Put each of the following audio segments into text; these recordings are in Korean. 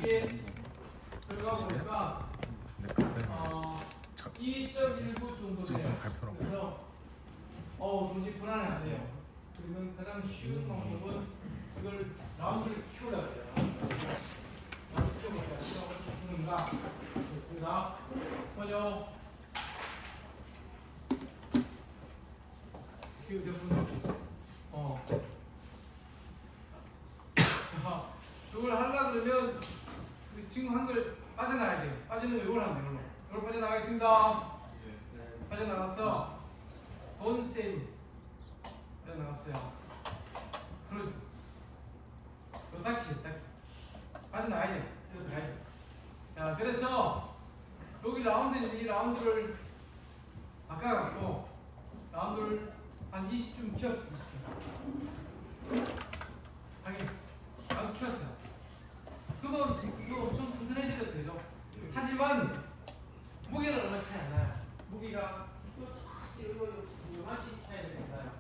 이게 결과 보니까 2.19 정도 돼요. 그래서 도저히 불안이 안 돼요. 그러면 가장 쉬운 방법은 이걸 라운드를 키우라 그래요. 라운드 키워볼까요? 키우는가? 좋습니다. 먼저 키우대본 자, 이걸 하려고 그러면 지금 한글 빠져나가야 돼요. 빠지는 이걸 하면 돼요. 이걸 빠져나가겠습니다. 빠져나갔어. Don't save. 빠져나갔어요. 그러지. 이거 딱 빠져나가야 돼. 그래서 가야 돼. 자, 그래서 여기 라운드인데 이 라운드를 바꿔갖고 라운드를 한 20쯤 키웠어요. 20쯤. 하긴 라운드 키웠어요. 그러면 이거 엄청 튼튼해져도 되죠. 하지만 무게는 얼마 차이 안 나요. 무게가 요만씩 차이가 나요.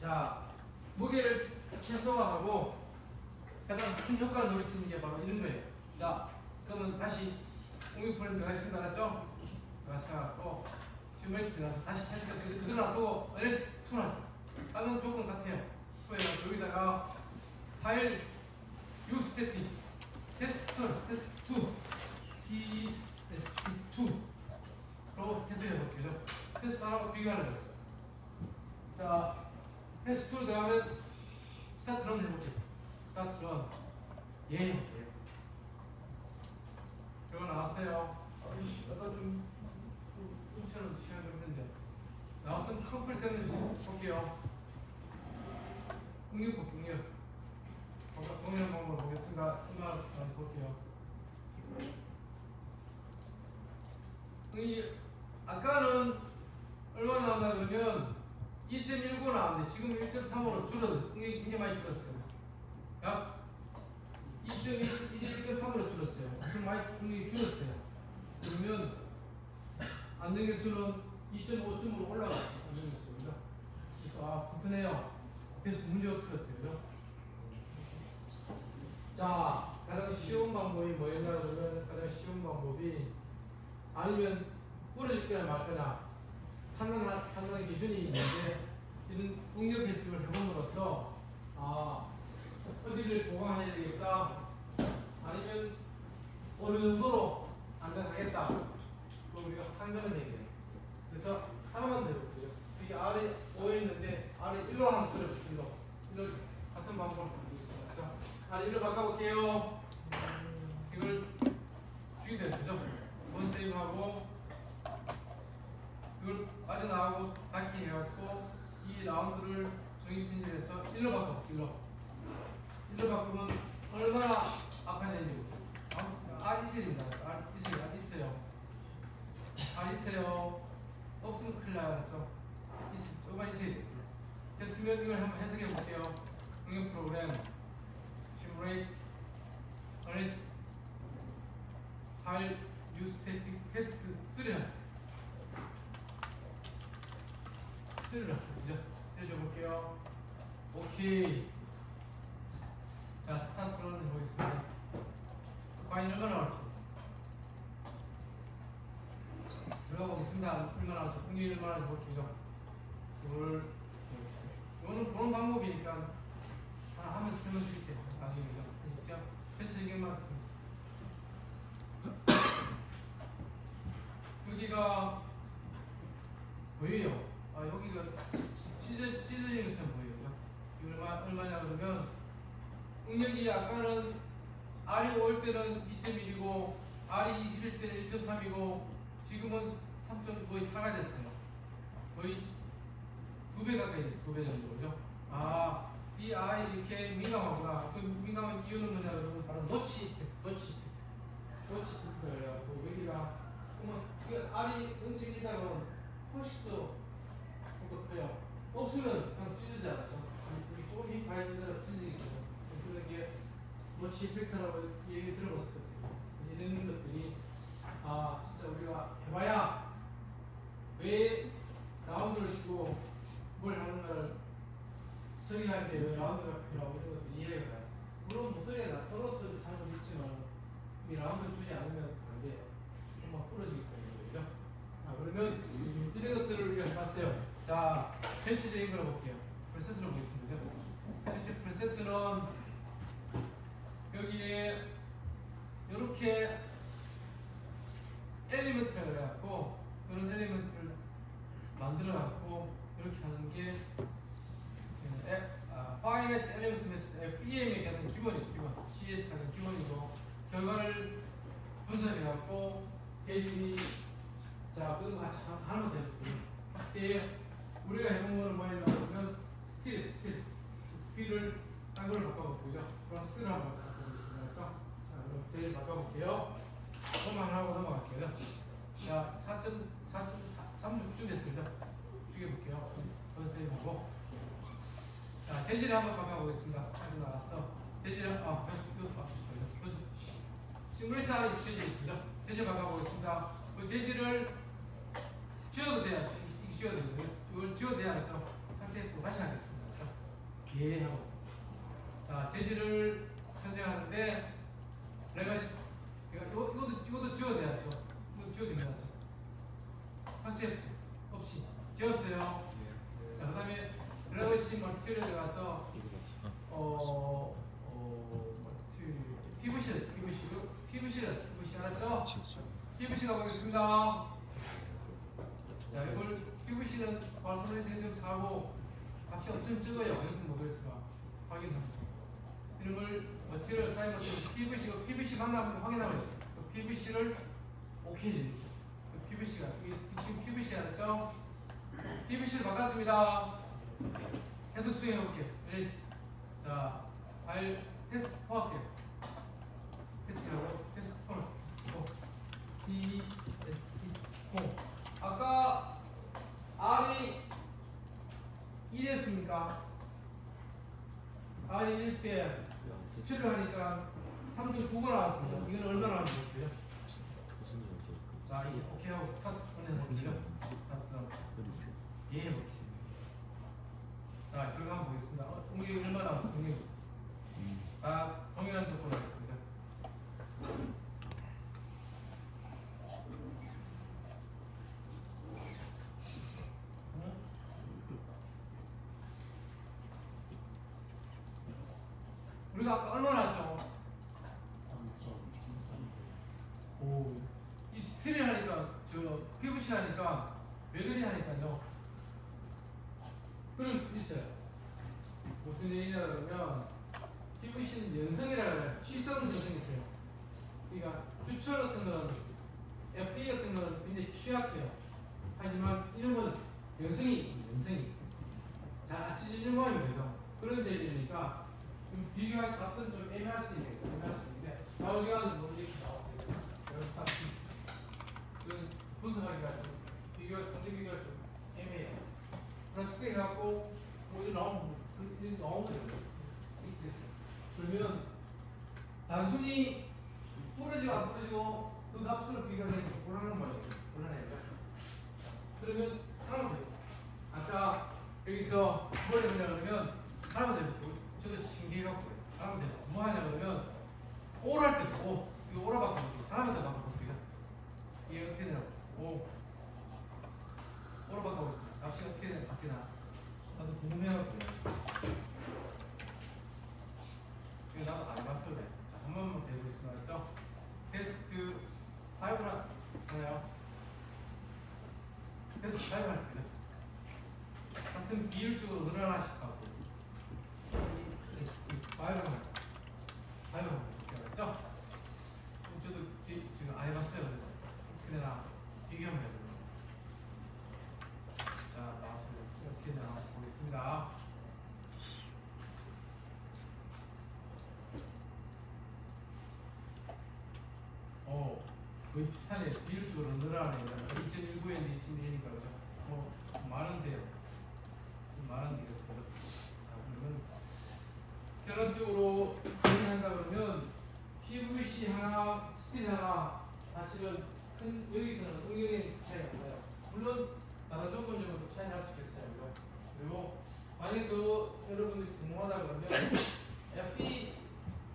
자, 무게를 최소화하고 가장 큰 효과를 노릴 수 있는 게 바로 이런 거예요. 자, 그러면 다시 공유프렌드 가겠습니다. 알았죠? 가셔갖고 지금 이렇게 나서 다시 테스트가 그대로 놔두고 LS2는 다른 조건 같아요. 여기다가 파일 uStatic 테스트 2 TST2로 해석해 볼게요. 테스트 하나로 비교하는 거예요. 자, 테스트2로 들어가면 스타트 런 해볼게요. 스타트 런 이거 나왔어요. 아까 좀 인처럼 시간이 좀 했는데 나왔으면 커플 때문에 볼게요. 응력 볼게요. 응력 방법을 보겠습니다. 음악 볼게요. 아까는 얼마 나왔나 그러면 2.19 나왔는데 지금 1.3으로 줄어들었어요. 응력이 굉장히 많이 줄었어요. 약 1.3으로 줄었어요. 엄청 많이 응력이 줄었어요. 그러면 안정계수는 2.5점으로 올라갔어요. 안정계수가. 그래서 튼튼해요. 그래서 문제 없을 것 같아요. 자, 가장 쉬운 방법이 뭐였냐 그러면 가장 쉬운 방법이 아니면 부러질 거냐 말 거냐 판단하는 기준이 있는데 이런 응력 해석을 해봄으로써 어디를 보강해야 되겠다 아니면 어느 정도로 안전하겠다 그럼 우리가 판단을 해야 돼요. 그래서 하나만 더 해볼게요. 여기 아래 5에 있는데 아래 1로 한번 줄여볼게요. 1로 같은 방법을 가지고 있습니다. 자, 아래 1로 바꿔볼게요. 이걸 주의돼요. 그죠? 원 세이브하고 이걸 빠져나가고 닫기 해갖고 이 라운드를 정의 편집해서 1로 바꿔. 1로 바꾸면 얼마나 아파야되는지 볼게요. R 있어야 된다. R 있어요. R 있어요. 없으면 큰일 나죠. 조금만 있어야 돼요. 됐으면 이걸 한번 해석해 볼게요. 응용 프로그램 Simulate Analysis File uStatic Test 3는 해줘 볼게요. 오케이. 자, 스타트런 해보겠습니다. 과연 얼마나 나올지 들어가보겠습니다. 얼마나 나올지 공개 얼마나 나올지 볼게요. 이거는 보는 방법이니까 하나 하면서 설명 드릴게요. 나중에 진짜 전체 의견만 여기가 보여요. 여기가 찢어지는 것처럼 보여요. 이거 얼마냐 그러면 응력이 아까는 R이 5일 때는 2.1이고 R이 20일 때는 1.3이고 지금은 3. 거의 4가 됐어요. 거의 2배 가까이 됐어요. 2배 정도죠. 이 아이 이렇게 민감하구나. 그 민감한 이유는 뭐냐 그러면 바로 노치 이프트가 그래갖고 여기가 그러면 그 R이 응집이다 그러면 훨씬 더 커요. 없으면 그냥 찢어지지 않았죠. 여기 조금 힘 가해지더라도 찢어지겠죠. 그런 게 노치 이펙트라고 얘기 들어봤을 것 같아요. 이런 것들이 진짜 우리가 해봐야 왜 라운드를 치고 뭘 하는가를 설계할 때 라운드가 필요하고 이런 것도 이해가 가요. 물론 목소리가 떨어져서 하는 것도 있지만 전체적인 걸 볼게요. 프로세스를 보겠습니다. 전체 프로세스는 여기에 이렇게 엘리먼트라 그래갖고 이런 엘리먼트를 만들어갖고 이렇게 하는 게 Finite Element Method FEM에 가는 기본이에요. 기본 CS 가는 기본이고 결과를 분석해갖고 대신이 자 그런 거 같이 하면 되거든요. 이때 우리가 해본 거는 뭐냐면 스틸을 딴 걸로 바꿔볼게요. 플러스를 한번 바꿔보겠습니다. 자 그럼 제일 바꿔볼게요. 그것만 하고 넘어갈게요. 자 4.36쯤 됐습니다. 죽여볼게요. 선생님하고 자 재질을 한번 바꿔보겠습니다. 아주 나왔어. 재질은 이거 바꿔주세요. 싱글레이트 안에 재질 있습니다. 재질 바꿔보겠습니다. 그 재질을 지워도 돼야 돼. 이게 지워야 되거든요. 이걸 지워도 돼야겠죠. 상태 또 다시 하겠습니다. 예 하고 자 재질을 선정하는데 내가 이것도 지워야 돼야죠. 이것도 지워도 되면 상체 없이 지웠어요. 자 그다음에 레거시 멀티를 들어가서 PVC 알았죠? PVC 가보겠습니다. 자 이걸 PVC는 바르셀로나에서 좀 사고 값이 엄청 적어요. 연습 모델스가 확인합니다. 이런 걸 머티리얼 사인 것처럼 PVC 만나면 확인하면 돼요. PVC를 오케이 해주죠. PVC가 지금 PVC 알았죠? PVC를 바꿨습니다. 해서 수행해볼게요. 레이스. 자, 파일 테스트 포함할게요. 테스트 포함. TST4. 아까 R이 1이었습니까? R이 1때 스틸을 하니까 3.9가 나왔습니다. 이건 얼마나 나왔는지 볼게요. 자, 이게 오케이 하고 스타트 보내볼게요. 예, 볼게요. 자, 결과 한번 보겠습니다. 공격이 얼마나 나왔어요? 공격이. 동일한 조건을 하겠습니다. 우리가 아까 얼마나 나왔죠? 이 스틸을 하니까, PVC 하니까, 왜 그리 하니까요. 그럴 수 있어요. 무슨 얘기냐 그러면, PVC는 연성이라 그래요. 취성 연성이 있어요. 그러니까, 주철 같은 건, FE 같은 건 굉장히 취약해요. 하지만, 이런 건 연성이. 잘 찢어지는 모양이 되죠. 그런 재질이니까, 좀 비교할 값은 좀 애매할 수 있는데, 여기가 뭐 이렇게 나왔어요. 여기 값이. 이건 분석하기가 좀, 상대 비교가 좀 애매해요. 플러스 해갖고, 뭐 이거 나오면, 이렇게 됐어요. 그러면, 단순히 부러지고 안 부러지고, 그 값을 비교하기가 좀 곤란한 거예요. 곤란해요. 그러면, 하나만 돼요. 아까 여기서 뭘 해보냐면, 하나만 돼요. 저도 신기해갖고 하나만 돼요. 뭐 하냐면, 오랄 때도 이거 오라 바꿔볼게요. 하나만 더 바꿔볼게요. 이게 어떻게 되나? 오라 바꿔보겠습니다. 값이 어떻게 바뀌나? 나도 궁금해갖고. 이거 나도 안 봤어요. 한 번만 배우겠습니다. 알죠? 테스트 5라 하나요? 테스트 5 할게요. 같은 비율적으로 늘어나실 것 같고. 알죠? 저도 지금 안 해봤어요. 그래나 비교하면 돼요. 자, 나왔어요. 이렇게 나와 보겠습니다. 거의 비슷하네요. 비율적으로 늘어나네요. 2.19인데 2.1이니까 뭐 많은데요. 좀 많은데 그래서 그러면 결론적으로 정리한다 그러면 PVC 하나, 스틸 하나 사실은 큰 여기서는 응용의 차이가 없어요. 물론 다른 조건적으로 차이 날 수 있겠어요. 그리고 만약에 여러분들이 궁금하다 그러면 FE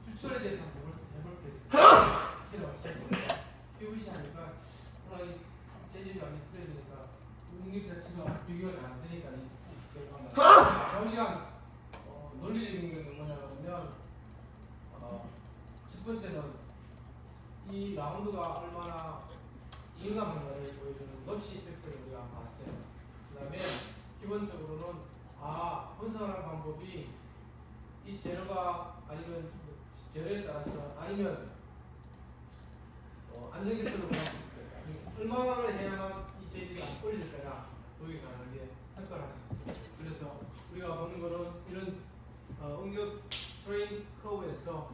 추천에 대해서 한번 해볼게요. 스틸하고 차이 PVC 하니까 물론 재질이 많이 틀어지니까 응용 자체가 비교가 잘 안 되니까 좌우시간 논리적인 게 뭐냐면 첫 번째는 이 라운드가 얼마나 민감한가를 보여주는 노치 이펙트를 우리가 봤어요. 그 다음에 기본적으로는 분석하는 방법이 이 재료가 아니면 재료에 따라서 아니면 안정기술로 볼수 있어요. 얼마를 해야만 이 재질이 안 올릴 거냐 여기 가는 게 평가를 할 수 있어요. 그래서 우리가 보는 거는 이런 응급 스트레인 커브에서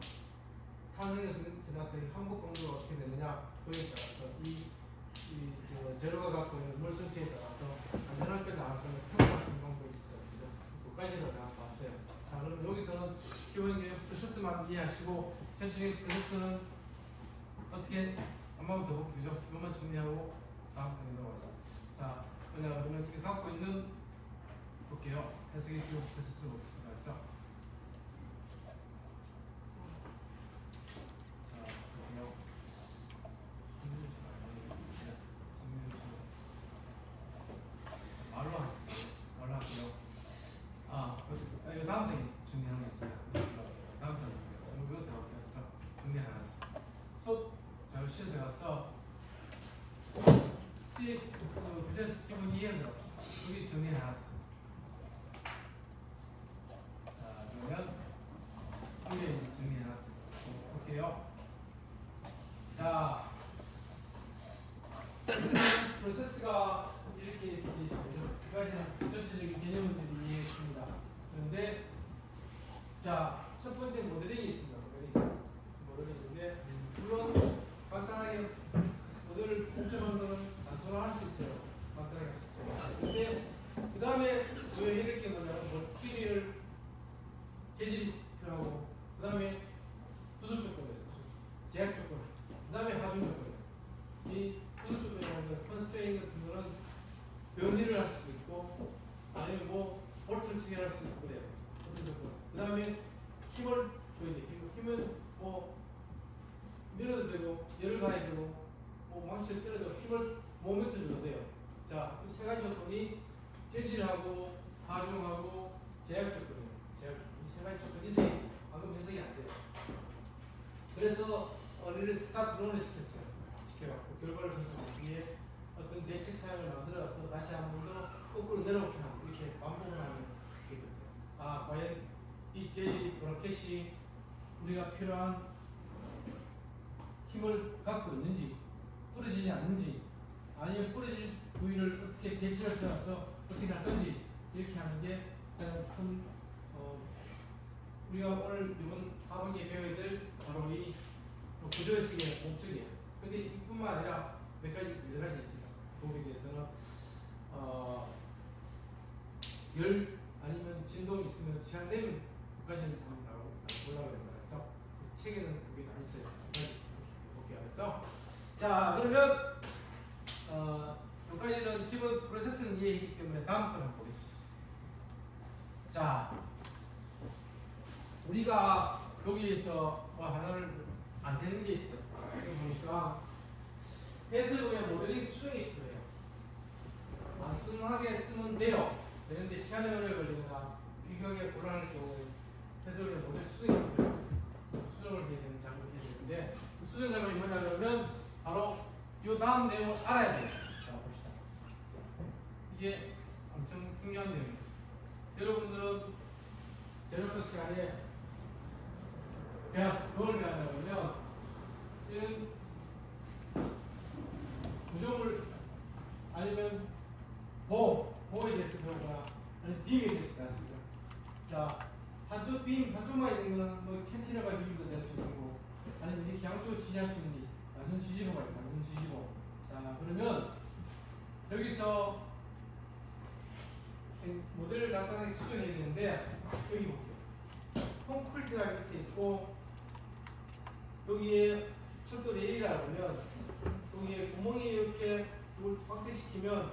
탄생에서 지나서 항복 강도가 어떻게 되느냐 여기에 따라서 이 재료가 갖고 있는 물 성체에 따라서 안전할 거냐 안 거냐 평가하는 방법이 있어요. 그까지는 내가 봤어요. 자, 그럼 여기서는 기본적인 프로세스만 이해하시고 전체적인 프로세스는 어떻게 한번 더 볼게요. 이것만 정리하고 다음 편에 넘어가겠습니다. 자, 그러면 이렇게 갖고 있는 볼게요. 해석의 기본 프로세스 보겠습니다. 자, 볼게요. 말로 하겠습니다. 말로 할게요. 이 다음 장에 정리하는 게 있어요. 다음 장에 이거 더 할게요. 정리해놨어. 자, 시험 들어갔어. 부재수 표본 이해를 들어. 여기 정리해놨어. 자, 그러면 여기 정리해놨어. 볼게요. 자, 프로세스가 이렇게 되어 있습니다. 두 가지는 전체적인 개념들이 이해했습니다. 그런데 자, 첫 번째 모델링이 있습니다. 모델링인데 물론 간단하게 모델을 복잡한 것은 단순화할 수 있어요. 간단하게 할 수 있어요. 근데 그 다음에 왜 이렇게 뭐냐면 TV를 재질이 필요하고 그 다음에 부수 조건이죠. 제약 조건. 그 다음에 하중 조건. 이 부수 조건이라는 건 컨스트레인 같은 거는 변이를 할 수도 있고 아니면 볼트를 치게 할 수도 있고 그래요. 어떤 조건. 그 다음에 힘을 줘야 돼. 힘은 밀어도 되고 열을 가해야 되고 망치를 때려도 힘을 모멘트 줘도 돼요. 자, 이 세 가지 조건이 재질하고 하중하고 제약 조건이에요. 이 세 가지 조건이 있어야 돼요. 방금 해석이 안 돼요. 그래서 우리를 스타트론을 시켰어요. 시켜갖고 결과를 분석한 뒤에 어떤 대책 사항을 만들어서 다시 한 번 더 거꾸로 내려오게 하고 이렇게 반복을 하는 거거든요. 과연 이 제이 브라켓이 우리가 필요한 힘을 갖고 있는지 부러지지 않는지 아니면 부러질 부위를 어떻게 대책을 세워서 어떻게 할 건지 이렇게 하는 게 가장 큰 우리가 오늘 이번 하반기에 배워야 될 바로 이 구조해석의 목적이에요. 근데 이뿐만 아니라 여러 가지 있습니다. 거기에 대해서는 열 아니면 진동이 있으면 시간되면 그까지는 올라가야 된다. 그렇죠? 책에는 그게 다 있어요. 이렇게 알았죠? 자, 그러면 여기까지는 기본 프로세스는 이해했기 때문에 다음 편 한번 보겠습니다. 자, 우리가 여기에서 하나를 안 되는 게 있어요. 여기 보니까 해석 후에 모델링 수정이 필요해요. 단순하게 쓰면 돼요. 되는데 시간이 오래 걸리거나 비교하기 곤란할 경우에 해석 후에 모델 수정이 필요해요. 수정을 해야 되는 작업을 해야 되는데 그 수정 작업이 뭐냐 그러면 바로 이 다음 내용을 알아야 돼요. 자, 봅시다. 이게 엄청 중요한 내용입니다. 여러분들은 제로클 시간에 배웠어. 그걸 배운다면 이런 구조물 아니면 보에 대해서 배우거나 아니면 빔에 대해서 배웠습니다. 자, 한쪽만 있는 거는 캔티너가 빔도 될 수 있고 아니면 이렇게 양쪽으로 지지할 수 있는 게 있어요. 단순 지지보가 있다. 단순 지지보. 자, 그러면 여기서 모델을 간단하게 수정해야 되는데 여기 볼게요. 콘크리트가 밑에 있고 여기에 철도 레일이라 그러면 여기에 구멍이 이렇게 이걸 확대시키면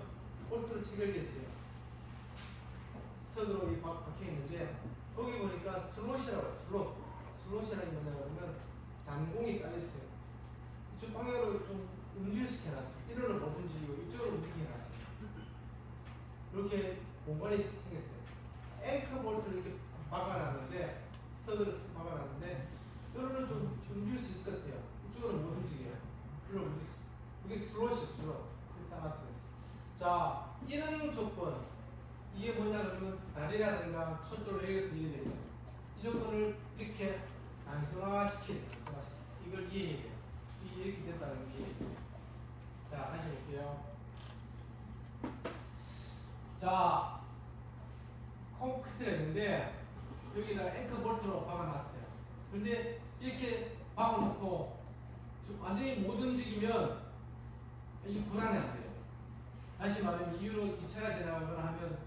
볼트로 체결되어 있어요. 스터드로 이 박혀 있는데 여기 보니까 슬롯이라고 해요. 슬롯이라는 게 뭐냐 그러면 잔공이 깔려 있어요. 이쪽 방향으로 좀 움직일시켜 놨어요. 이리로 못 움직이고 이쪽으로 움직여 놨어요. 이렇게 공간이 생겼어요. 좀 움직일 수 있을 것 같아요. 이쪽으로는 못 움직여요. 이리로 움직일 수. 이게 슬롯이에요. 슬롯. 이렇게 나왔어요. 자, 이런 조건. 이게 뭐냐 그러면 다리라든가 철도로 이렇게 들리게 돼 있어요. 이 조건을 이렇게 단순화시키는 이걸 이해해야 돼요. 이렇게 됐다는 걸 이해해야 돼요. 자, 다시 볼게요. 자, 콘크리트가 있는데 여기다가 앵커 볼트로 박아놨어요. 근데 이렇게 박아놓고 완전히 못 움직이면 이 불안해 안 돼요. 다시 말하면 이유로 기차가 지나가거나 하면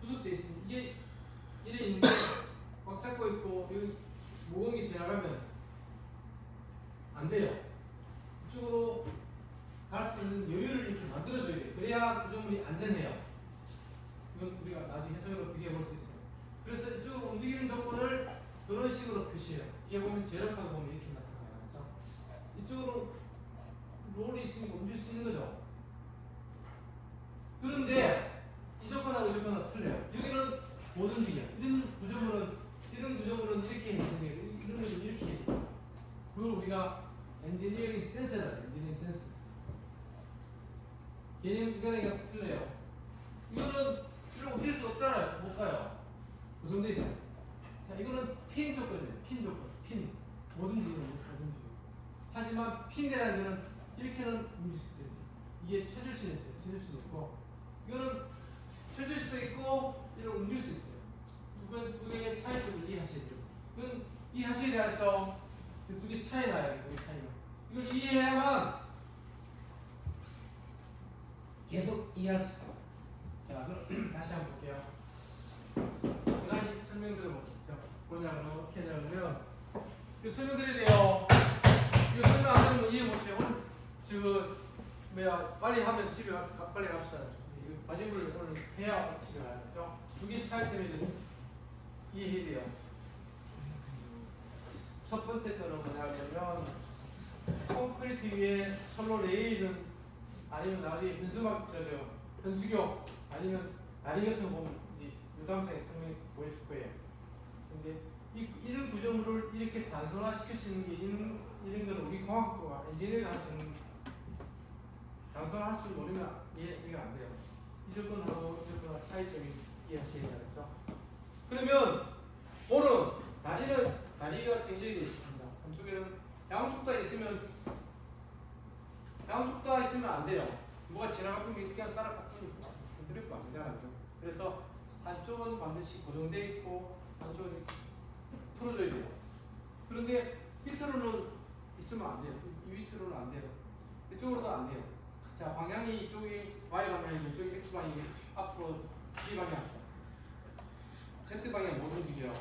구속돼 있으면 이게 이래 있는데 꽉 잡고 있고 여기 모공이 지나가면 안 돼요. 이쪽으로 갈 수 있는 여유를 이렇게 만들어줘야 돼요. 그래야 구조물이 안전해요. 이건 우리가 나중에 해석으로 비교해 볼 수 있어요. 그래서 이쪽으로 움직이는 조건을 이런 식으로 표시해요. 이게 보면 제력하고 보면 이렇게 나타나요. 그렇죠? 이쪽으로 롤이 있으니까 움직일 수 있는 거죠. 그런데 이 조건하고 이 조건은 틀려요. 여기는 못 움직여. 이런 구조물은 이렇게 형성돼요. 이런 건 이렇게 해요. 그걸 우리가 엔지니어링 센서라 해요. 엔지니어링 센서. 개념 이거는 틀려요. 이거는 이런 움직일 수 없잖아요. 못 가요. 고정돼 있어요. 자, 이거는 핀 조건이에요. 핀 조건. 핀. 못 움직이는 못 움직이는. 하지만 핀이라는 거는 이렇게는 움직일 수 있어요. 이게 쳐줄 수 있어요. 쳐줄 수도 있고. 이거는 쳐줄 수도 있고 이렇게 움직일 수 있어요. 두 개의 차이점을 이해하셔야 돼요. 이건 이해하셔야 되겠죠? 두 개 차이 나요. 두 개 차이가. 이걸 이해해야만 계속 이해할 수 있어요. 자, 그럼 다시 한번 볼게요. 다시 설명드려볼게요. 뭐냐면 어떻게 하냐면 이거 설명드려야 돼요. 이거 설명 안 되면 이해 못해요. 지금 빨리 하면 집에 빨리 갑시다. 과제물을 오늘 해야 집에 가야죠. 두 개 차이점에 대해서 이해해야 돼요. 첫 번째 거는 뭐냐면 콘크리트 위에 철로 레일은 아니면 나중에 현수교 아니면 다리 같은 거 보면 이제 요담장에 설명 보여줄 거예요. 근데 이런 구조물을 이렇게 단순화시킬 수 있는 게 이런 거는 우리 공학부가 엔지니어가 할 수 있는 단순화할 줄 모르면 이해가 안 돼요. 이 조건하고 이 조건과 차이점이 이해하셔야 되겠죠. 그러면 오늘 다리가 굉장히 되어 있습니다. 한쪽에는 양쪽 다 있으면 안 돼요. 뭐가 지나가면 그냥 따라 건드리면 안 되잖아요. 그래서 한쪽은 반드시 고정되어 있고 한쪽은 풀어줘야 돼요. 그런데 밑으로는 있으면 안 돼요. 이 밑으로는 안 돼요. 이쪽으로도 안 돼요. 자, 방향이 이쪽이 Y 방향이고 이쪽이 X 방향이 앞으로 Z 방향. Z 방향 못 움직여요.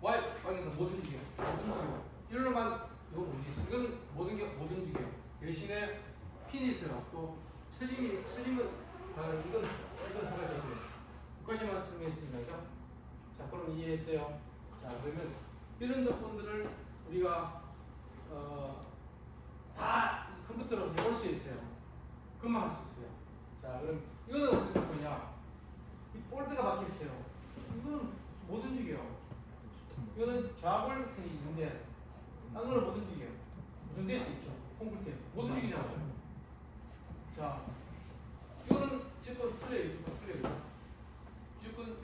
Y 방향은 못 움직여요. 못 움직여요. 이걸로만 이거 움직이죠. 이건 못 움직여요. 대신에 핀이 있어요. 또 처짐은 이건 하나 져줘요. 여기까지 말씀했습니다. 자, 그럼 이해했어요. 자, 그러면 이런 조건들을 우리가 다 컴퓨터로 해볼 수 있어요. 금방 할 수 있어요. 자, 그럼 이거는 어떻게 될 거냐? 이 볼트가 박혀 있어요. 이거는 못 움직여요. 이거는 좌골 같은 게 있는데, 딴 거는 못 움직여요. 고정될 수 있죠. 콘크리트 못 움직이잖아요. 자, 이거는 틀려요.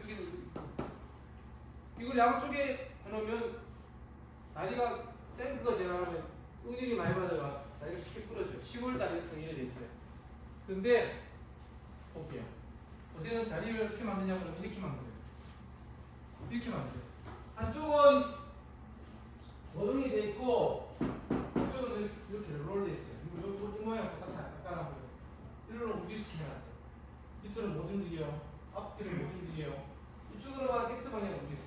여기는 이걸 양쪽에 해놓으면 다리가 탱크가 지나가면 응력이 많이 받아가 다리가 쉽게 부러져요. 시골 다리 같은 게 이래 돼 있어요. 근데 볼게요. 어쨌든 다리를 어떻게 만드냐 그러면 이렇게 만들어요. 이렇게 만들어요. 한쪽은 고정이 돼 있고 한쪽은 이렇게 롤 돼 있어요. 이 모양 똑같아요. 이리로 움직이시켜놨어요. 밑으로는 못 움직여요. 앞뒤를 못 움직여요. 이쪽으로만 X 방향 움직여요.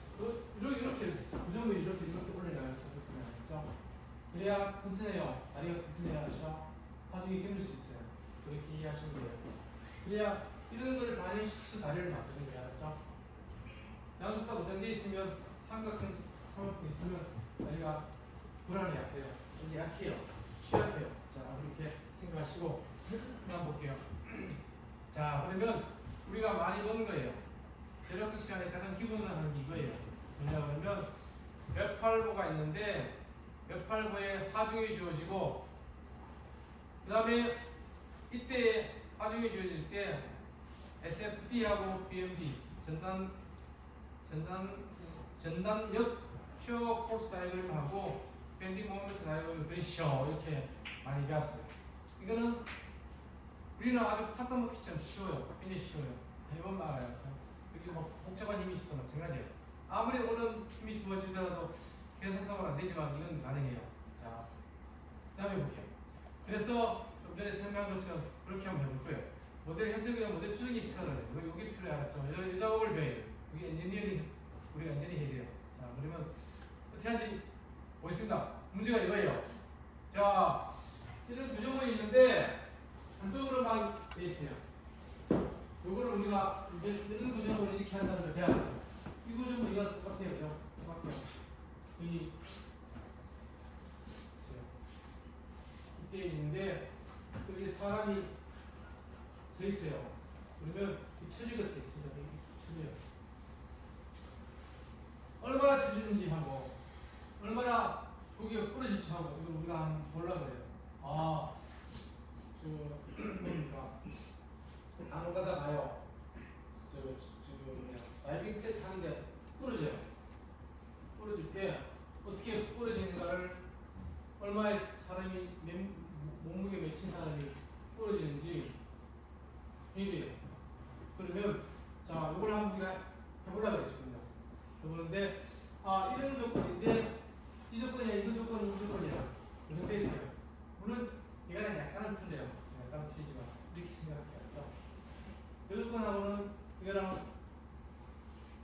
이렇게 됐어요. 구조물이 이렇게 올라가요. 그렇죠? 그래야 튼튼해요. 다리가 튼튼해야 그렇죠? 나중에 견딜 수 있어요. 그렇게 이해하시면 돼요. 그래야 이런 걸 반영시켜서 다리를 만드는 거야. 그렇죠? 양쪽 다 고정되어 있으면 삼각형 있으면 다리가 불안해 약해요. 이제 약해요. 취약해요. 자, 이렇게 생각하시고 한번 볼게요. 자, 그러면 우리가 많이 보는 거예요. 재력학 시간에 가장 기본으로 하는 게 이거예요. 뭐냐 그러면 몇8부가 있는데 몇 8부에 하중이 주어지고 그 다음에 이때 하중이 주어질 때 SFD하고 BMD 전단력 슈어 포스 다이어그램하고 밴딩 모멘트 다이어그램 레이셔 이렇게 많이 배웠어요. 이거는 우리는 아주 파탄 먹기처럼 쉬워요. 굉장히 쉬워요. 해보면 알아요. 여기 뭐 복잡한 힘이 있어도 마찬가지예요. 아무리 오른 힘이 주어지더라도 계산성은 안 되지만 이건 가능해요. 자, 그 다음에 볼게요. 그래서 좀 전에 설명한 것처럼 그렇게 한번 해볼 거예요. 모델 해석이나 모델 수정이 필요하잖아요. 여기 필요해 알았죠? 이 작업을 배워요. 여기 엔지니어링 우리가 엔지니어 해야 돼요. 자, 그러면 어떻게 하지? 보겠습니다. 문제가 이거예요. 자, 이런 구조물이 있는데 한쪽으로만 돼 있어요. 요거를 우리가 이제 이런 구조물을 이렇게 한다는 걸 배웠어요. 이 구조물이 똑같아요. 그죠? 똑같아요. 여기 있어요. 이때 있는데 여기 사람이 서 있어요. 그러면 이 처지 같아요. 처져요. 얼마나 처지는지 하고 얼마나 거기가 부러질지 하고 이걸 우리가 한번 보려고 그래요. 아, 뭡니까? 간혹 가다가요. 다이빙 테스트 하는데 부러져요. 부러질 때 어떻게 부러지는가를 얼마의 사람이 몸무게 몇친 사람이 부러지는지 해야 그러면 자, 이걸 한번 우리가 해보려고 그랬거든요. 해보는데 이런 조건인데 이 조건이야, 이거 조건은 이 조건이야. 이렇게 돼 있어요. 물론 이거는 약간은 틀려요. 약간은 틀리지만 이렇게 생각해야죠. 이 조건하고는 이거랑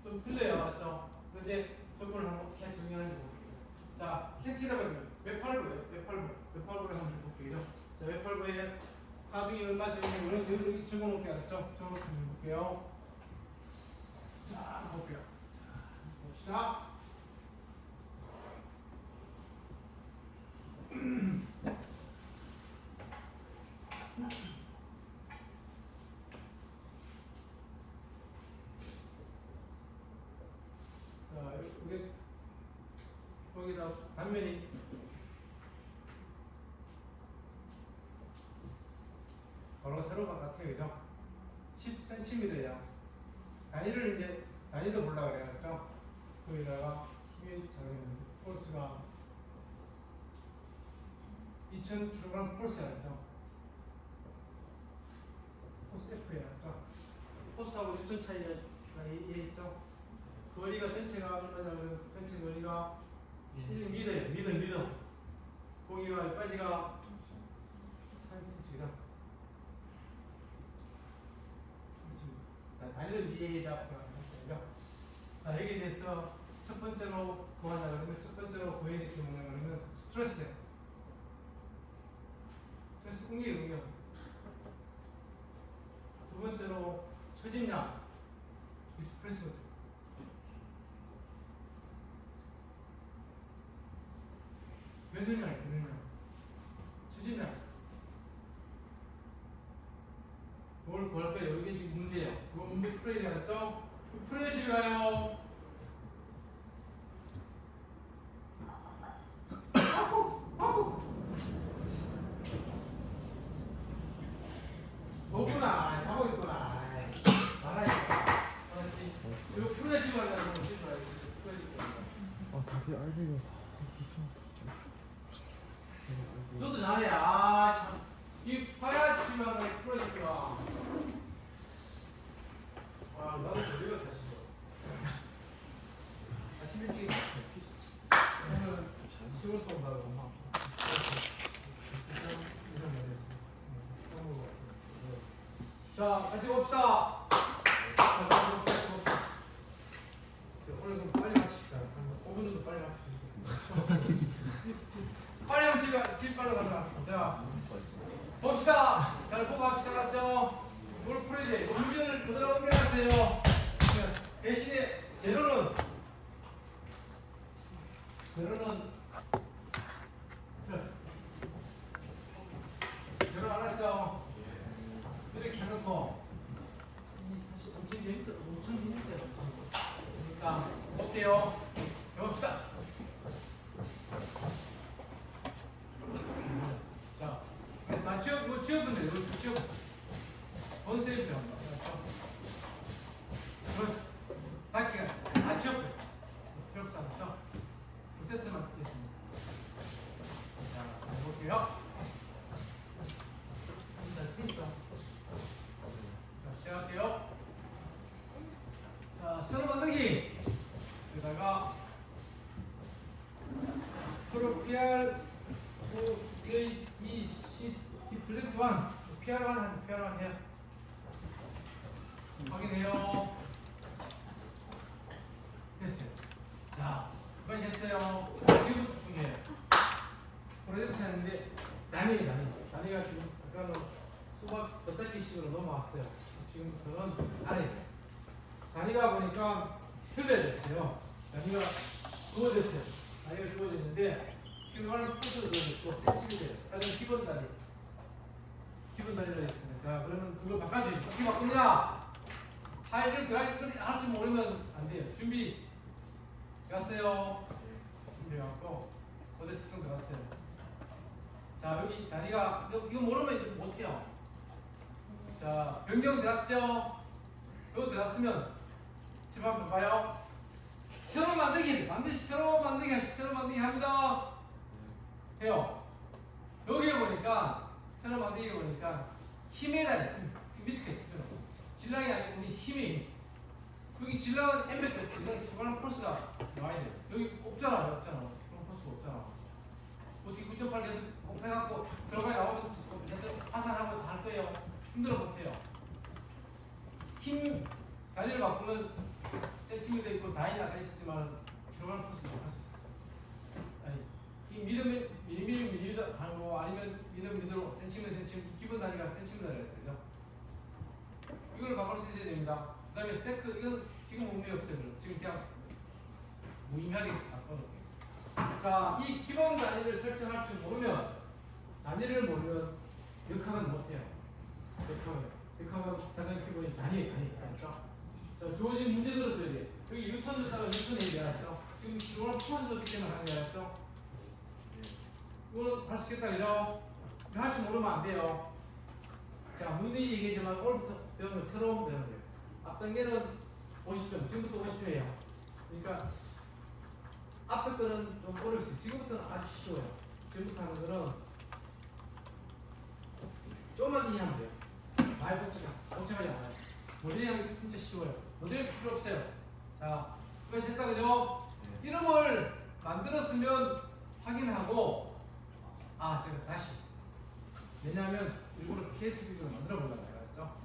좀 틀려요, 맞죠? 그런데 조건을 한번 어떻게 정리하는지 볼게요. 자, 캔티라면 웹팔부예요. 웹팔부를 한번 볼게요. 자, 웹팔부에 하중이 얼마 지금 여기 적어놓을게요, 알았죠? 적어놓을게요. 자, 볼게요. 봅시다. 자, 여기다 단면이 바로 세로가 같아요, 그죠? 10cm예요. 단위를 이제 단위도 보려고 그래요, 그죠? 거기다가 힘이 작으면 폴스가 2000kg 폴스였죠. 폴스 F였죠. 폴스하고 뉴턴 차이가 있죠. 거리가 전체가 얼마냐면 전체 거리가 1m예요. 미터. 거기가 여기까지가 3cm죠. 자, 단위도 이해해야 되죠. 자, 여기에 대해서 첫 번째로 구하자 그러면 첫 번째로 구해야 될 게 뭐냐 그러면 스트레스 응용. 두 번째로 처진량 디스플레이스먼트. 면적량 처진량. 뭘 구할 거예요? 이게 지금 문제예요. 그거 문제 풀어야 되겠죠? 풀어주실까요? 없구나. 자고 있구나. 말아야겠다. 그렇지. 이거 풀어야지 말라고 다시 알비가 너도 잘해. 참. 이 파야지만 풀어줄까. 나도 저리가 사실. 아침 일찍 오늘 시골 쏜다고 엄마. 자, 같이 봅시다. 오늘 좀 빨리 마칩시다. 5분 정도 빨리 마칩시다. 빨리 하면 집 빨리 가져갑시다. 자, 봅시다. 잘 보고 합시다. 알았죠? 뭘 풀어야 돼? 문제를 그대로 옮겨가세요. 대신에 재료는 재료 알았죠? 이렇게 해놓고 사실 엄청 재밌어요. 그러니까 볼게요. 해봅시다. 지워보면 돼요. 이거 지워. 본세이브 들어간다. 그렇죠. 바퀴가 다 지웠고 필요 없어. 그렇죠? 프로세스만 듣겠습니다. 자, 해볼게요. 일단 트니까. 자, 시작할게요. 자, 세로 만들기. 여기다가 서로 PR J E C D 플랫 1 PR1 해요. 확인해요. 됐어요. 자, 이번 했어요. 지금부터 중요해요. 프로젝트 하는데 단위가 지금 아까는 수박 덧닫기식으로 넘어왔어요. 지금부터는 알아야 돼요. 단위가 보니까 틀려졌어요. 단위가 주어졌어요. 단위가 주어졌는데 필요한 포스를 넣고 세팅이 돼요. 다른 기본 단위로 있습니다. 자, 그러면 그걸 바꿔줘요. 어떻게 바꾸냐? 파일을 드라이브 할줄 모르면 안 돼요. 준비 갔어요. 준비해갖고 거대 특성 들어갔어요. 자, 여기 단위가 이거 모르면 못해요. 자, 변경 들어갔죠? 이거 들어갔으면 지금 한번 봐봐요. 새로 만들기 반드시 새로 만들기 합니다. 해요. 여기에 보니까 새로 만들기 보니까 힘에 대한 밑에 질량이 아니고 우리 힘이 여기 질량은 M밖에 질량이 기본한 폴스가 나와야 돼요. 여기 없잖아. 그런 폴스가 없잖아. 어떻게 9.8 계속 곱해갖고 결과에 나오면 계속 파산하고 다 할 거예요. 힘들어 못해요. 힘 단위를 바꾸면 센티미터 있고 다이나 다 있었지만 결과는 폴스가 할 수 있어요. 아니 이 미리미터 하고 아니면 미터로 센티미터 기본 단위가 센티미터가 있어요. 이걸 바꿀 수 있어야 됩니다. 그 다음에 세크 이건 지금 의미 없어요. 지금 그냥 무의미하게 바꿔놓을게요. 자, 이 기본 단위를 설정할 줄 모르면 단위를 모르면 역학은 못해요. 역학은 가장 기본이 단위예요. 그렇죠? 자, 주어진 문제 들어줘야 돼. 여기 뉴턴 줬다가 뉴턴 얘기하죠. 지금 이거는 풀어서 줬기 때문에 하는 게 알았죠? 이거는 할 수 있겠다, 그죠? 할 줄 모르면 안 돼요. 자, 문의 얘기지만 오늘부터 배우는 새로운 배우는 거예요. 앞 단계는 50점, 지금부터 50점이에요. 그러니까 앞에 거는 좀 어려울 수 있어요. 지금부터는 아주 쉬워요. 지금부터 하는 거는 조금만 이해하면 돼요. 많이 복잡하지 않아요. 모델링하기 진짜 쉬워요. 모델링 필요 없어요. 자, 그거 했다, 그죠? 이름을 만들었으면 확인하고, 제가 다시. 왜냐하면 일부러 케이스 비교를 만들어 보려고 해요.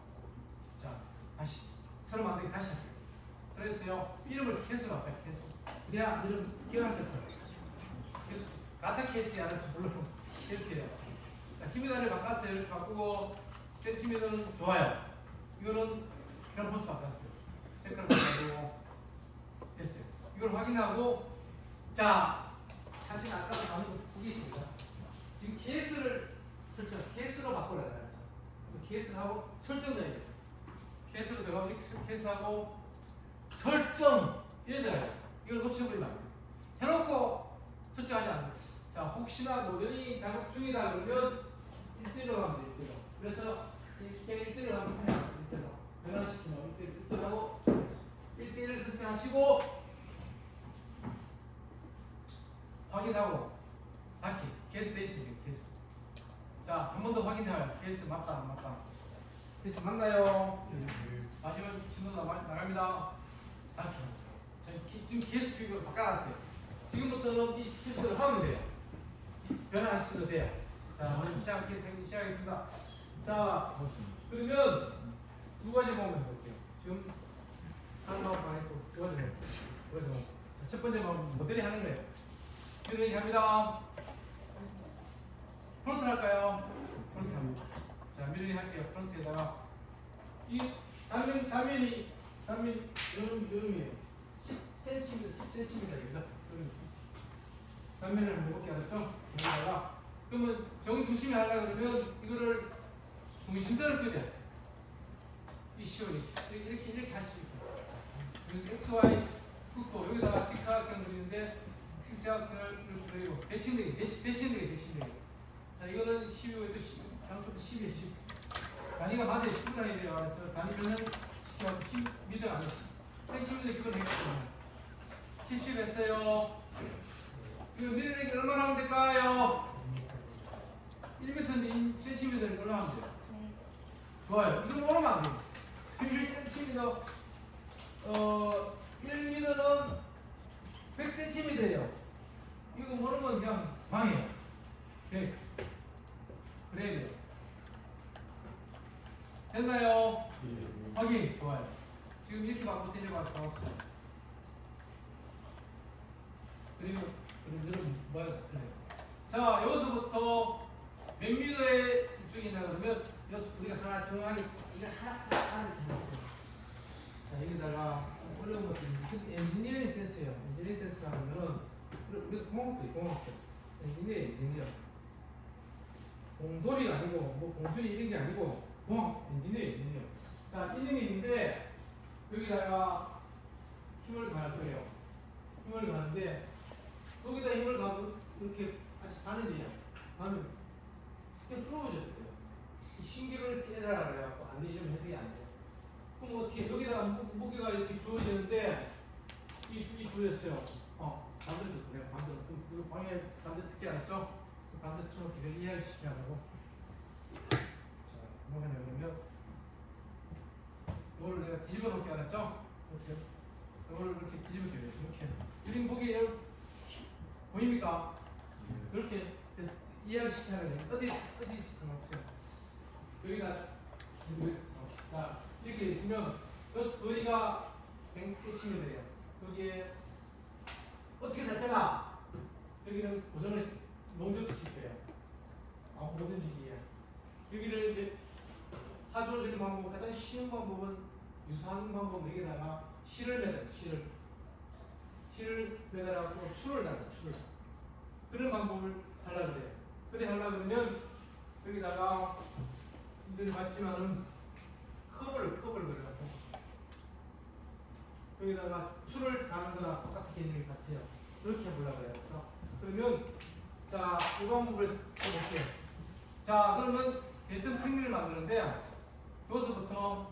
자, 다시. 새로 만들기 다시 할게요. 그래서요, 이름을 케이스로 할게요. 케이스. 그래야 이름 기억할 때 거예요. 케이스. 가짜 케이스야. 물론 케이스예요. 자, 키미터를 바꿨어요. 이렇게 바꾸고, 센티미터는 좋아요. 이거는 그런 포스 바꿨어요. 색깔 바꾸고, 됐어요. 이걸 확인하고, 자, 사실 아까 나온 거 두 개 있습니다. 지금 케이스를 설정, 케이스로 바꾸려고 해야죠. 케이스를 하고 설정도 해야 돼요. 케이스로 들어가고 케이스하고 설정 이래 들어가요. 이걸 놓쳐버리면 안 돼요. 해놓고 설정하지 않아요. 자, 혹시나 모델링 작업 중이다 그러면 1대1로 가면 돼요. 1대1로. 그래서 1대1로 하면 돼요. 1대1로 변화시키면 1대1 하고 1대1을 설정하시고 확인하고 바퀴 케이스 돼 있어 지금 케이스. 자, 한 번 더 확인해요. 케이스 맞다 안 맞다. 케이스 맞나요? 마지막 친구도 나갑니다. 바퀴. 지금 케이스 비교를 바꿔놨어요. 지금부터는 이 실수를 하면 돼요. 변화하셔도 돼요. 자, 오늘 시작하겠습니다. 자, 그러면 두 가지 방법 해볼게요. 지금 한 방법 했고 두 가지 방법. 첫 번째 방법 모델이 하는 거예요. 이런 얘기 합니다. 프론트 할까요? 프론트 합니다. 자, 미러링 할게요. 프론트에다가 이 단면이 여름이에요. 10cm. 단면을 한번 해볼게요. 알았죠? 여기다가 그러면 정중심이 하려고 그러면 이거를 중심선을 그려. 이 시원이 이렇게 할 수 있고 XY 흑도 여기다가 직사각형 그리는데 직사각형을 이렇게 그리고 대칭되게. 자, 이거는 12호에도 양쪽도 10이에요, 10. 단위가 맞아야 10분 해야 돼요. 알았죠? 단위 변형 시켜서 10m 안 돼. 센티미터 그걸 했거든요. 10 했어요. 이거 밀어내기 얼마나 하면 될까요? 1m인데 센티미터는 얼마나 하면 돼요? 좋아요. 이거 모르면 안 돼요. 1cm, 1m는 100cm예요. 이거 모르면 그냥 망해요. 네. 그래야 돼요. 됐나요? 확인. 좋아요. 지금 이렇게 바꿔 때려봐서 나왔어요. 그리고 여러분 뭐야 틀려요. 자, 여기서부터 몇 미터의 이쪽이 있나 그러면 여기서 우리가 하나 정하게 이거 하나 했어요. 자, 여기다가 어려운 것들 엔지니어링 센스예요. 엔지니어링 센스라 하면은 우리 공학도 있고 공학도 엔지니어 공돌이가 아니고 뭐 공술이 이런 게 아니고 공학 엔지니어. 자, 이름이 있는데 여기다가 힘을 가할 거예요. 힘을 가는데 여기다 힘을 가면 이렇게 같이 바늘이야. 바늘 그냥 부러워져요. 신기를 떼라 그래갖고 안 돼. 이런 해석이 안 돼. 그럼 어떻게 여기다가 무게가 이렇게 주어지는데 이 주어졌어요. 반대로 그래. 반대로. 이거 방에 반대 특기 알았죠? 반대처럼 이렇게 이해를 시키라고. 자, 뭐가 하냐면 이걸 내가 뒤집어 놓게 알았죠? 이렇게. 이걸 이렇게 뒤집어 줘요. 이렇게. 그림 보기 보입니까? 그렇게 이해를 시키는 거예요. 어디 상관없어요. 여기다 자, 이렇게 있으면 여기서 거리가 100cm예요. 여기에 어떻게 될 거나 여기는 고정을 농접시킬 거예요. 뭐든지 기에 여기를 이제 하주를 드리는 방법 가장 쉬운 방법은 유사한 방법 여기다가 실을 매달아요. 실을 매달아갖고 줄을 달아요. 줄을. 그런 방법을 하려고 그래요. 그래 하려고 그러면 여기다가 힘들이 맞지만은 컵을 그려갖고 여기다가 줄을 다는 거나 똑같은 개념이 같아요. 그렇게 해보려고 해요. 그러면 자, 이 방법을 해볼게요. 자, 그러면 대뜸 평면을 만드는데 여기서부터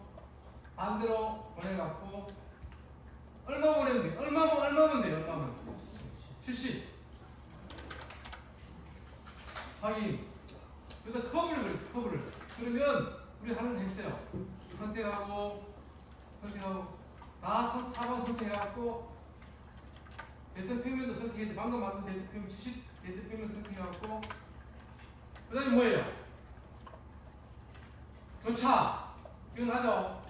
반대로 보내갖고 얼마 보내면 돼요? 얼마면 돼요? 얼마면 70 확인. 여기다 컵을 그려요. 컵을. 그러면 우리 하는 거 했어요. 선택하고 다 4번 선택해갖고 대称평면도 선택했는데 방금 만든 대称평면 70 대称평면 선택해갖고 그 다음에 뭐예요? 교차. 기억나죠?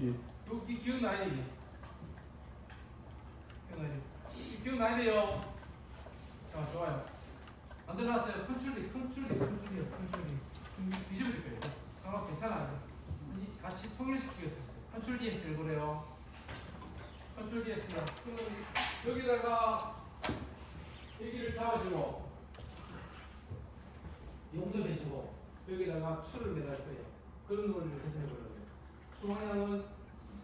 예. 여기 기억나야 돼. 기억나야 돼요. 자, 좋아요. 만들어놨어요. 컨트롤이 뒤집어질 거예요. 상관없어. 괜찮아요. 같이 통일시키겠어요. 컨트롤 DS를 그래요. 컨트롤 DS를 여기다가 여기를 잡아주고 용접해주고 여기다가 줄을 매달 거예요. 그런 걸 해서 해보려고요. 줄 방향은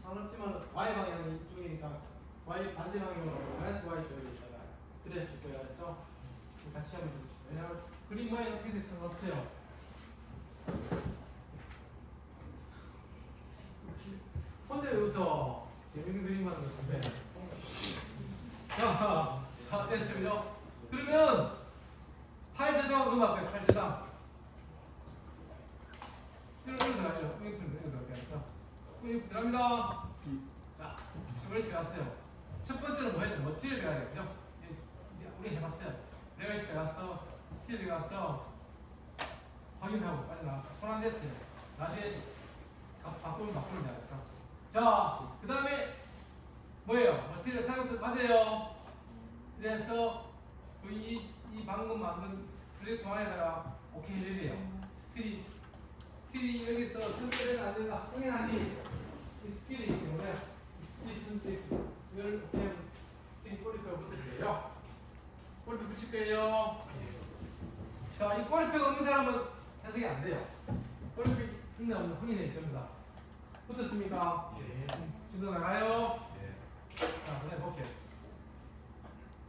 상관없지만 Y 방향이 이쪽이니까 Y 반대 방향으로 마이너스 Y 줘야겠다가 그래야 줄 거예요. 알았죠? 같이 하면 됩니다. 왜냐하면 그림 모양이 어떻게 될지 상관없어요. 혼자 여기서 재밌는 그림 만드는데 자, 됐습니다. 그러면 팔재당 음악회 팔재당 이런 거 들어가요. 이거 들어갑니다. 자, 시골에 들어갔어요. 첫 번째는 뭐예요? 머티리얼 들어가야 되죠? 이제 우리 해봤어요. 레벨시 들어갔어, 스킬 들어갔어, 확인하고 빨리 나왔어. 손 안 댔어요. 나중에 바꾸면 되니까. 자, 그 다음에 뭐예요? 머티리얼 사용도 맞아요. 그래서 이 방금 만든 프로젝트 안에다가 오케이 해야 돼요. 스틸이 여기서 선택은 안 된다. 확인하니 이 스틸이 있기 때문에 이 스틸이 선택 이걸 오케이 하면 스틸이 꼬리뼈 붙여줄게요. 꼬리뼈 붙일 거예요. 자, 이 꼬리뼈가 없는 사람은 해석이 안 돼요. 꼬리뼈 있는 없는 확인해야 됩니다. 붙었습니까? 예. 지도 나가요. 예. 자, 그다음에 볼게요.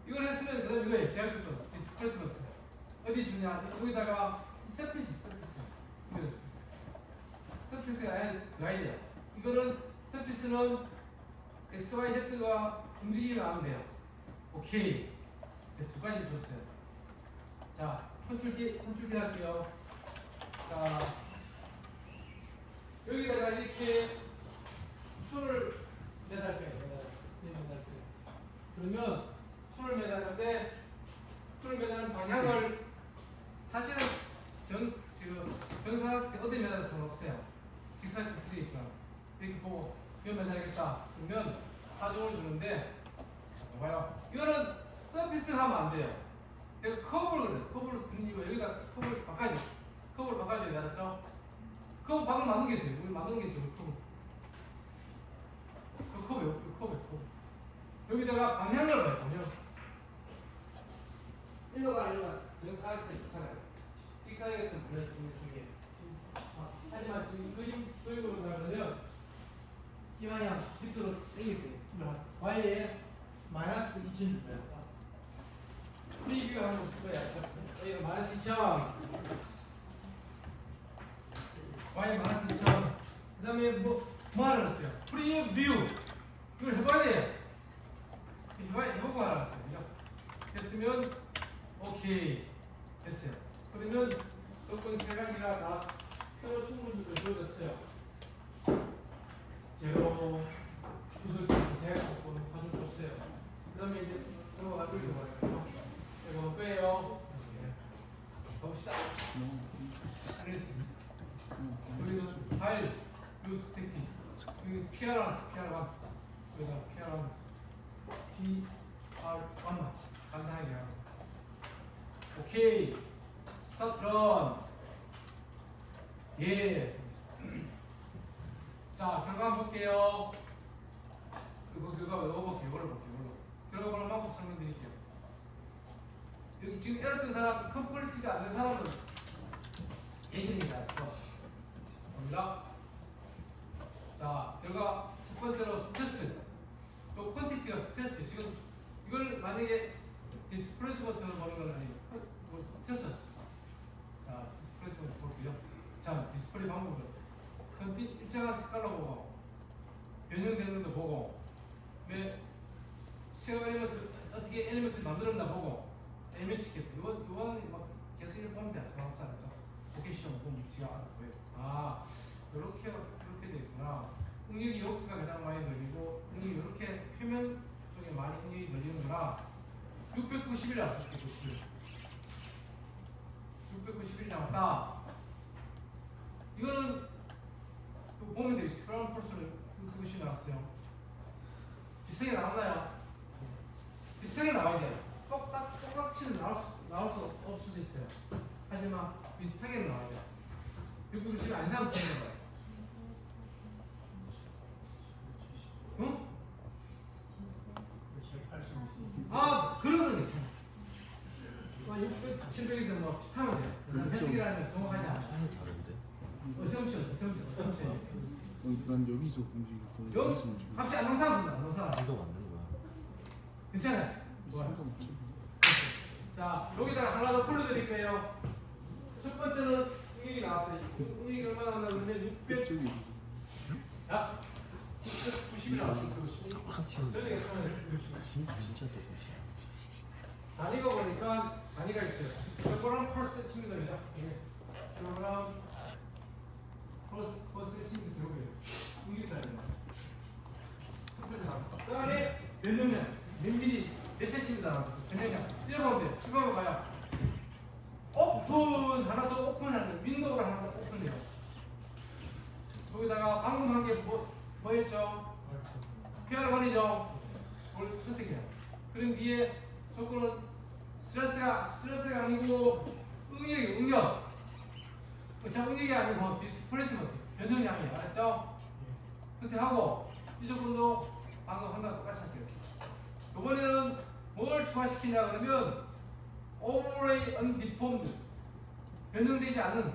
이걸 했으면 그 다음에 이거예요. 제약조건 디스플레이스먼트 어디 주냐? 여기다가 서피스 서피스가 들어가야 돼요. 이거는 서피스는 x, y, z가 움직이면 안 돼요. 오케이. 그래서 두 가지 줬어요. 자, 컨트롤 D 할게요. 자, 여기다가 이렇게 줄을 매달게요. 그러면 줄을 매달는데 줄을 매달는 방향을 사실은 정사각형 어디 매달아서 상관없어요. 직사각형 되어 있죠. 이렇게 보고 이거 매달겠다. 그러면 하중을 주는데 봐요. 이거는 서피스 하면 안 돼요. 내가 커브를 드는 이유가 여기다 커브를 바꿔야 돼. 커브를 바꿔줘야 돼. 알았죠? 커브 방금 만든 게 있어요. 우리 만든 게 있죠. 커브. 여기다가 방향을 봐요. 방향. 일로가 정사각형 있잖아요. 직사각형 분야 중에. 하지만 지금 그림 수익으로 가면 이 방향 밑으로 당길 때 y에 마이너스 2천 줄 거예요. 프리뷰 한번 줄거예요. 여기가 마이너스 2천, y 마이너스 2천. 그 다음에 뭐 알았어요? 프리뷰 이걸 해봐야 돼요. 해보고 알았어요. 그죠? 됐으면 오케이 됐어요. 그러면 조건 세 가지가 다 표로 충분히 주어졌어요. 제로 구슬 제가 조건 가져 줬어요. 그 다음에 이제 들어가 여기로 가요. 이거 빼요. 봅시다. 아нал리시스. 여기는 파일 유스테티. 여기 PR1. 여기다 PR1 간단하게 하고. 오케이. 스타트 런. 예. 자, 결과 한번 볼게요. 이거 볼게요. 결과를 한번 설명드릴게요. 여기 지금 에러 뜬 사람, 컴플리트가 안 된 사람은 예전이다. 갑니다. 자, 결과 첫 번째로 스트레스. 또 퀀티티가 스트레스. 지금 이걸 만약에 디스플레이스먼트로 보는 건 아니에요. 스트레스. 자, 디스플레이스먼트 볼게요. 자, 디스플레이 방법은 일정한 색깔로 보고 변형되는 거 보고 왜 수영 엘리먼트 어떻게 엘리먼트 만들었나 보고 엘리먼트 시켰다. 이건 막 계속 이렇게 보면 돼요. 상관없죠. 포켓시험 보면 지가 알았고요. 아, 이렇게 돼 있구나. 응력이 여기가 가장 많이 걸리고 응력이 이렇게 표면 쪽에 많이 응력이 걸리는구나. 691 나왔어. 691 나왔다. 이거는 보면 되겠지. 크라운 펄스는 그것이 나왔어요. 비슷하게 나왔나요? 비슷하게 나와야 돼요. 똑같이는 나올 수 없을 수도 있어요. 하지만 비슷하게 나와야 돼요. 690 안 사면 되는 거예요. 응? 아, 그런 건 괜찮아. 600, 700이든 뭐 비슷하면 돼요. 해석이라는 건 정확하지 않아요. 다른데? 어셈션. 난 여기서 움직이고 여기 값이 안 상상된다. 이거 맞는 거야. 괜찮아요. 좋아요. 상관없지. 자, 여기다가 하나 더 풀어드릴게요. 첫 번째는 응력이 나왔어요. 응력이 얼마나 나왔나 그러면 600. 저기 야, 690이 나왔어요. 지금 저기 진짜 똑같이. 단위가 보니까 단위가 있어요. 그거랑 퍼센티미터죠. 그거랑 퍼센티미터 들어오고요. 응력 단위. 그다음에 몇 미리 몇 센티미터 나왔어요. 이러면 돼요. 수박을 봐요. 오픈 하나 더 오픈하는 윈도우를 하나 더 오픈해요. 여기다가 방금 한 게 뭐였죠? PR1이죠. 그걸 선택해요. 그럼 위에 조건은 스트레스가 아니고 응력. 자, 응력이 아니고 디스플레이스먼트 변형량이 알았죠? 선택하고 이 조건도 방금 한 거랑 똑같이 할게요. 이번에는 뭘 추가시키냐 그러면 overlay undeformed 변형되지 않은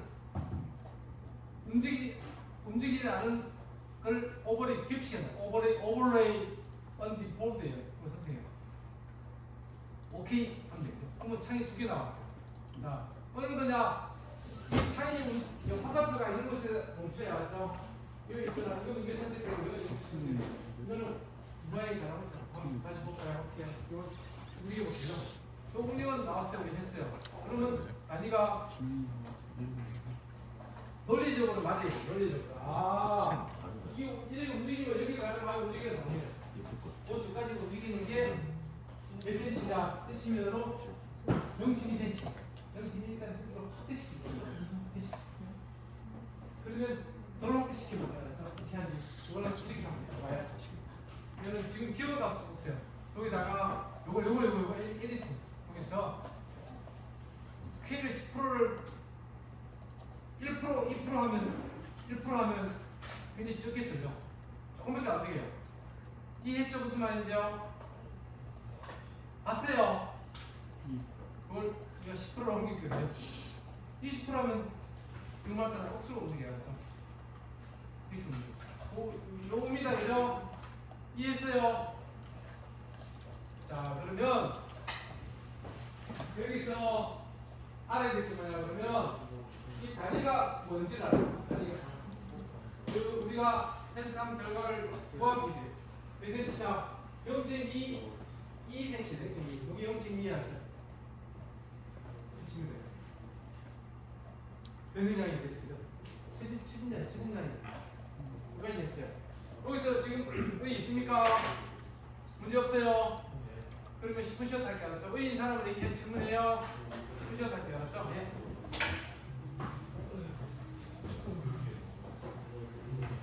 움직이지 않은 걸 overlay 겹치겠다. overlay undeformed예요. 그걸 선택해요. 오케이 하면 되죠. 그러면 창이 두 개 나왔어요. 자, 어느 거냐? 이 차이 화살표가 있는 곳에 멈춰야 하죠. 여기 있구나. 이게 선택되고 이거는 모양이 잘하고 있죠. 다시 볼까요? 이거 움직여볼게요. 또 움직임은 나왔어요. 우리 했어요. 그러면 아니가 논리적으로 맞아요. 논리적으로. 아, 이게 움직이면 여기 가서 많이 움직이는 거예요. 오주까지 움직이는 게 몇 cm냐? 센티미터로 0.2cm. 0.2니까 이걸 확대시키고 그러면 덜 확대시키면 어떻게 하는지 이거는 이렇게 하면 돼요. 봐요. 이거는 지금 기호값 썼어요. 여기다가 요거 에디팅 여기서 스케일을 10%를 1% 2% 하면 굉장히 적겠죠. 조금밖에 안 되게요. 이해했죠? 무슨 말인지요? 봤어요? 그걸 이거 10%로 옮길게요. 20% 하면 6만 따라 억수로 움직여야죠. 이렇게 움직여. 요겁니다. 그죠? 이해했어요? 자, 그러면 여기서 알아야 될 게 뭐냐 그러면 이 단위가 뭔지를 알아요. 단위가. 그리고 우리가 해석한 결과를 구하기 위해 몇 cm냐? 0.2cm, 0.2. 여기 0.2 하죠. 치면 돼요. 변형량이 됐습니다. 최진량이. 여기까지 됐어요. 여기서 지금 의 있습니까? 문제 없어요? 그러면 10분 쉬었다 할게요. 알았죠? 의인 사람은 이렇게 질문해요. 10분 쉬었다 할게요. 알았죠? 네.